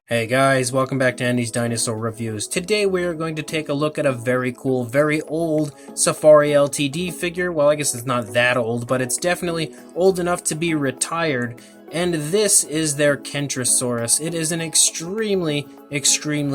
Hey guys, welcome back to Andy's Dinosaur Reviews. Today we are going to take a look at a very cool, very old Safari LTD figure. Well, I guess it's not that old, but it's definitely old enough to be retired. And this is their Kentrosaurus. It is an extremely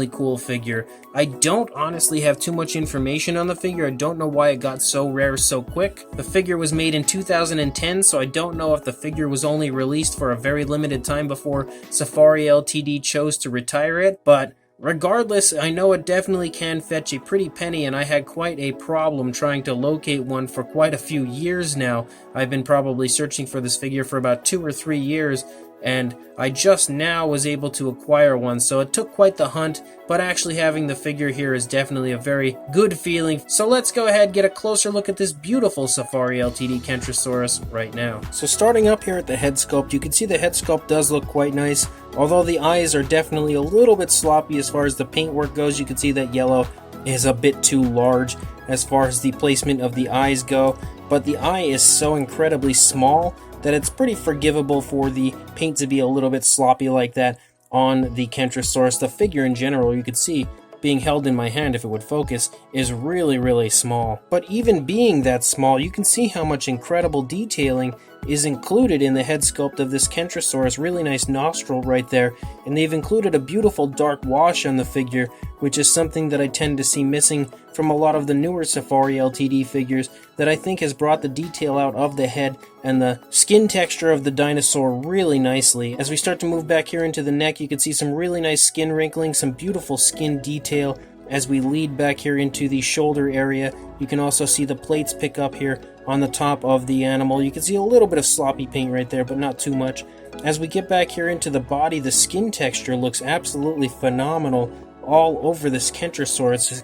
cool figure. I don't honestly have too much information on the figure. I don't know why it got so rare so quick. The figure was made in 2010, so I don't know if the figure was only released for a very limited time before Safari LTD chose to retire it, but regardless, I know it definitely can fetch a pretty penny, and I had quite a problem trying to locate one for quite a few years now. I've been probably searching for this figure for about 2 or 3 years, and I just now was able to acquire one, so it took quite the hunt, but actually having the figure here is definitely a very good feeling. So let's go ahead and get a closer look at this beautiful Safari LTD Kentrosaurus right now. So starting up here at the head sculpt, you can see the head sculpt does look quite nice, although the eyes are definitely a little bit sloppy as far as the paintwork goes. You can see that yellow is a bit too large as far as the placement of the eyes go, but the eye is so incredibly small that it's pretty forgivable for the paint to be a little bit sloppy like that on the Kentrosaurus. The figure in general, you could see, being held in my hand if it would focus, is really small. But even being that small, you can see how much incredible detailing is included in the head sculpt of this Kentrosaurus. Really nice nostril right there, and they've included a beautiful dark wash on the figure, which is something that I tend to see missing from a lot of the newer Safari LTD figures, that I think has brought the detail out of the head and the skin texture of the dinosaur really nicely. As we start to move back here into the neck, you can see some really nice skin wrinkling, some beautiful skin detail. As we lead back here into the shoulder area, you can also see the plates pick up here on the top of the animal. You can see a little bit of sloppy paint right there, but not too much. As we get back here into the body, the skin texture looks absolutely phenomenal all over this Kentrosaurus. It's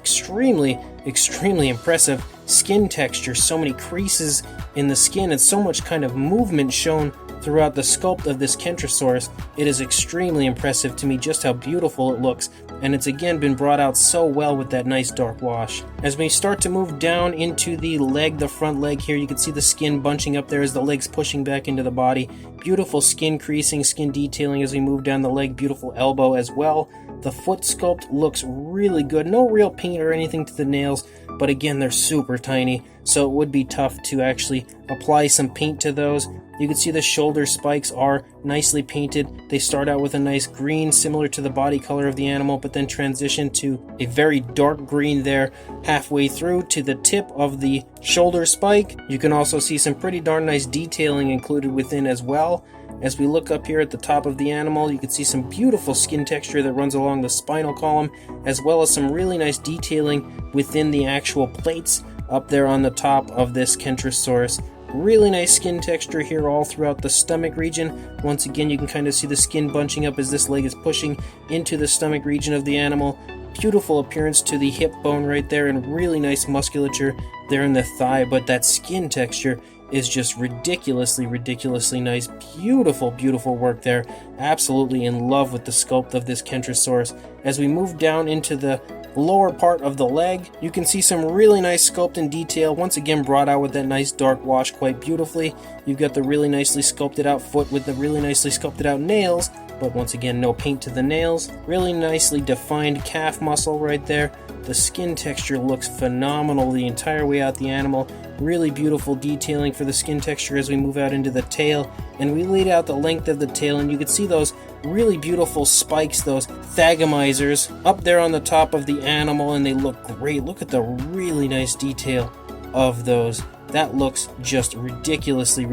extremely impressive skin texture. So many creases in the skin and so much kind of movement shown throughout the sculpt of this Kentrosaurus. It is extremely impressive to me just how beautiful it looks, and it's again been brought out so well with that nice dark wash. As we start to move down into the leg, the front leg here, you can see the skin bunching up there as the leg's pushing back into the body. Beautiful skin creasing, skin detailing as we move down the leg, beautiful elbow as well. The foot sculpt looks really good. No real paint or anything to the nails, but again, they're super tiny, so it would be tough to actually apply some paint to those. You can see the shoulder spikes are nicely painted. They start out with a nice green, similar to the body color of the animal, but then transition to a very dark green there halfway through to the tip of the shoulder spike. You can also see some pretty darn nice detailing included within as well. As we look up here at the top of the animal, you can see some beautiful skin texture that runs along the spinal column, as well as some really nice detailing within the actual plates up there on the top of this Kentrosaurus. Really nice skin texture here all throughout the stomach region. Once again, you can kind of see the skin bunching up as this leg is pushing into the stomach region of the animal. Beautiful appearance to the hip bone right there, and really nice musculature there in the thigh, but that skin texture is just ridiculously nice. Beautiful work there. Absolutely in love with the sculpt of this Kentrosaurus. As we move down into the lower part of the leg, you can see some really nice sculpt and detail, once again brought out with that nice dark wash quite beautifully. You've got the really nicely sculpted out foot with the really nicely sculpted out nails, but once again no paint to the nails. Really nicely defined calf muscle right there. The skin texture looks phenomenal the entire way out the animal. Really beautiful detailing for the skin texture as we move out into the tail, and we laid out the length of the tail, and you can see those really beautiful spikes, those thagomizers up there on the top of the animal, and they look great. Look at the really nice detail of those. That looks just ridiculously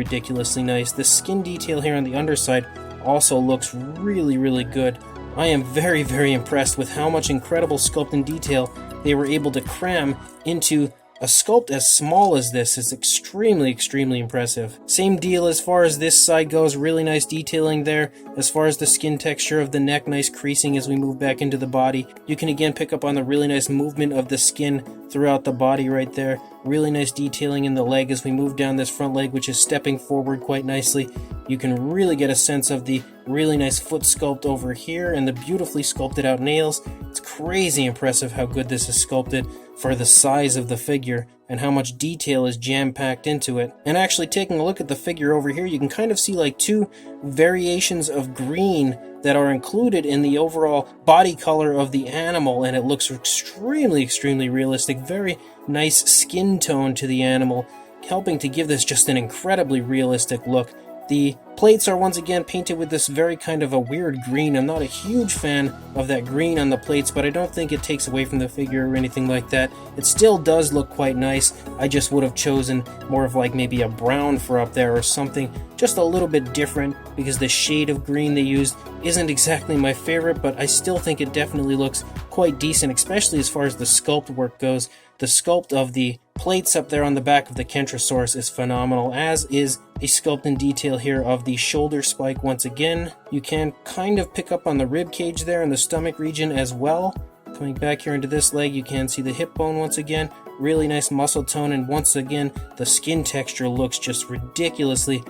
nice. The skin detail here on the underside also looks really good. I am very impressed with how much incredible sculpt and detail they were able to cram into a sculpt as small as this. Is extremely impressive. Same deal as far as this side goes. Really nice detailing there. As far as the skin texture of the neck, nice creasing as we move back into the body. You can again pick up on the really nice movement of the skin throughout the body right there. Really nice detailing in the leg as we move down this front leg, which is stepping forward quite nicely. you can really get a sense of the really nice foot sculpt over here and the beautifully sculpted out nails. It's crazy impressive how good this is sculpted for the size of the figure and how much detail is jam-packed into it. And actually taking a look at the figure over here, you can kind of see like two variations of green that are included in the overall body color of the animal, and it looks extremely realistic. Very nice skin tone to the animal, helping to give this just an incredibly realistic look. The plates are once again painted with this very kind of a weird green. I'm not a huge fan of that green on the plates, but I don't think it takes away from the figure or anything like that. It still does look quite nice. I just would have chosen more of like maybe a brown for up there or something just a little bit different, because the shade of green they used isn't exactly my favorite, but I still think it definitely looks quite decent, especially as far as the sculpt work goes. The sculpt of the plates up there on the back of the Kentrosaurus is phenomenal, as is a sculpt in detail here of the shoulder spike once again. You can kind of pick up on the rib cage there and the stomach region as well. Coming back here into this leg, you can see the hip bone once again. Really nice muscle tone, and once again, the skin texture looks just ridiculously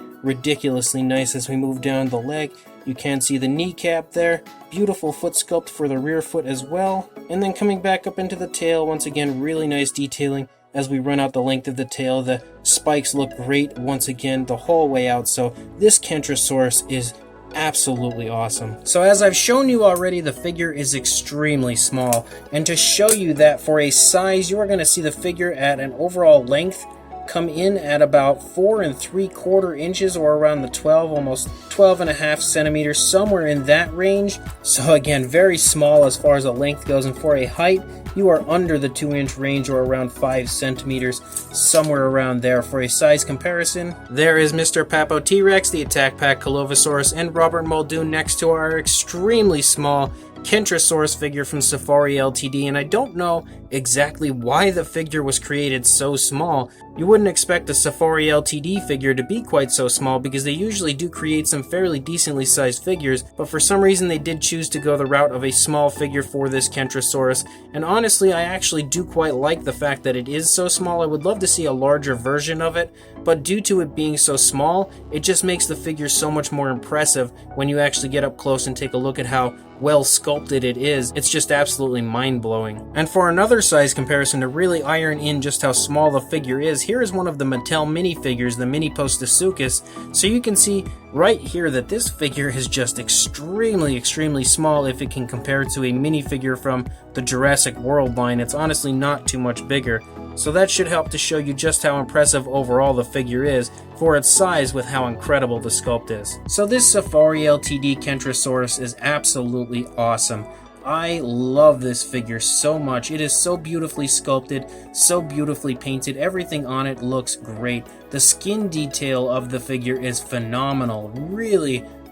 nice as we move down the leg. You can see the kneecap there. Beautiful foot sculpt for the rear foot as well. And then coming back up into the tail, once again, really nice detailing as we run out the length of the tail. The spikes look great once again the whole way out. So this Kentrosaurus is absolutely awesome. So as I've shown you already, the figure is extremely small. And to show you that for a size, you are going to see the figure at an overall length come in at about 4 3/4 inches, or around the 12, almost 12.5 centimeters, somewhere in that range. So again, very small as far as the length goes, and for a height, you are under the 2-inch range, or around 5 centimeters, somewhere around there. For a size comparison, there is Mr. Papo T-Rex, the Attack Pack Colovosaurus, and Robert Muldoon next to our extremely small Kentrosaurus figure from Safari LTD, and I don't know exactly why the figure was created so small. You wouldn't expect a Safari LTD figure to be quite so small, because they usually do create some fairly decently sized figures, but for some reason they did choose to go the route of a small figure for this Kentrosaurus. And honestly, I actually do quite like the fact that it is so small. I would love to see a larger version of it, but due to it being so small, it just makes the figure so much more impressive when you actually get up close and take a look at how well sculpted it is. It's just absolutely mind-blowing. And for another size comparison to really iron in just how small the figure is, here is one of the Mattel minifigures, the Mini Postosuchus. So you can see right here that this figure is just extremely small if it can compare to a minifigure from the Jurassic World line. It's honestly not too much bigger. So that should help to show you just how impressive overall the figure is for its size, with how incredible the sculpt is. So this Safari LTD Kentrosaurus is absolutely awesome. I love this figure so much. It is so beautifully sculpted, so beautifully painted. Everything on it looks great. The skin detail of the figure is phenomenal.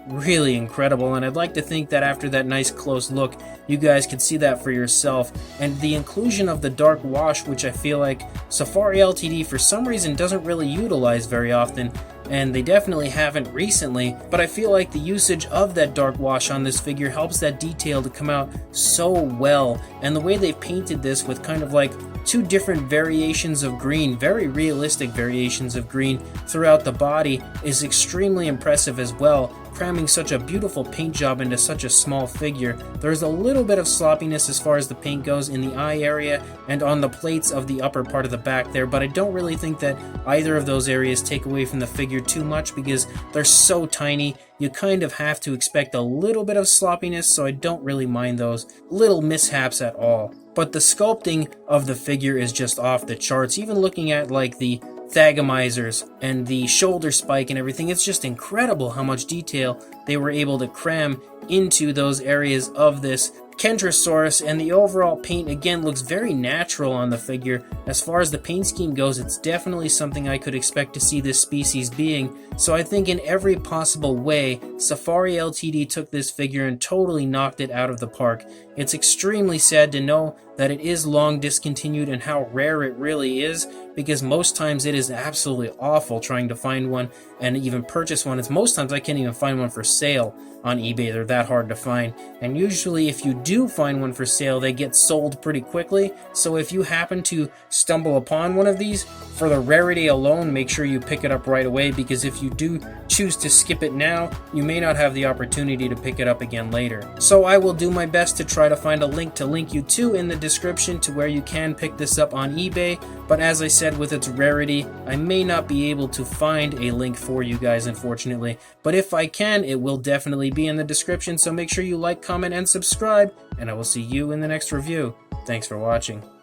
Really incredible, and I'd like to think that after that nice close look, you guys can see that for yourself. And the inclusion of the dark wash, which I feel like Safari LTD for some reason doesn't really utilize very often, and they definitely haven't recently, but I feel like the usage of that dark wash on this figure helps that detail to come out so well. And the way they've painted this with kind of like two different variations of green, very realistic variations of green throughout the body, is extremely impressive as well, cramming such a beautiful paint job into such a small figure. There's a little bit of sloppiness as far as the paint goes in the eye area and on the plates of the upper part of the back there, but I don't really think that either of those areas take away from the figure too much, because they're so tiny. You kind of have to expect a little bit of sloppiness, so I don't really mind those little mishaps at all. But the sculpting of the figure is just off the charts. Even looking at like the thagomizers and the shoulder spike and everything, it's just incredible how much detail they were able to cram into those areas of this Kentrosaurus. And the overall paint again looks very natural on the figure. As far as the paint scheme goes, it's definitely something I could expect to see this species being. So I think in every possible way, Safari LTD took this figure and totally knocked it out of the park. It's extremely sad to know that it is long discontinued and how rare it really is, because most times it is absolutely awful trying to find one and even purchase one. It's most times I can't even find one for sale on eBay. They're that hard to find. And usually if you do find one for sale, they get sold pretty quickly. So if you happen to stumble upon one of these, for the rarity alone, make sure you pick it up right away, because if you do choose to skip it now, you may not have the opportunity to pick it up again later. So I will do my best to try to find a link to link you to in the description to where you can pick this up on eBay, but as I said, with its rarity, I may not be able to find a link for you guys, unfortunately, but if I can, it will definitely be in the description, so make sure you like, comment, and subscribe, and I will see you in the next review. Thanks for watching.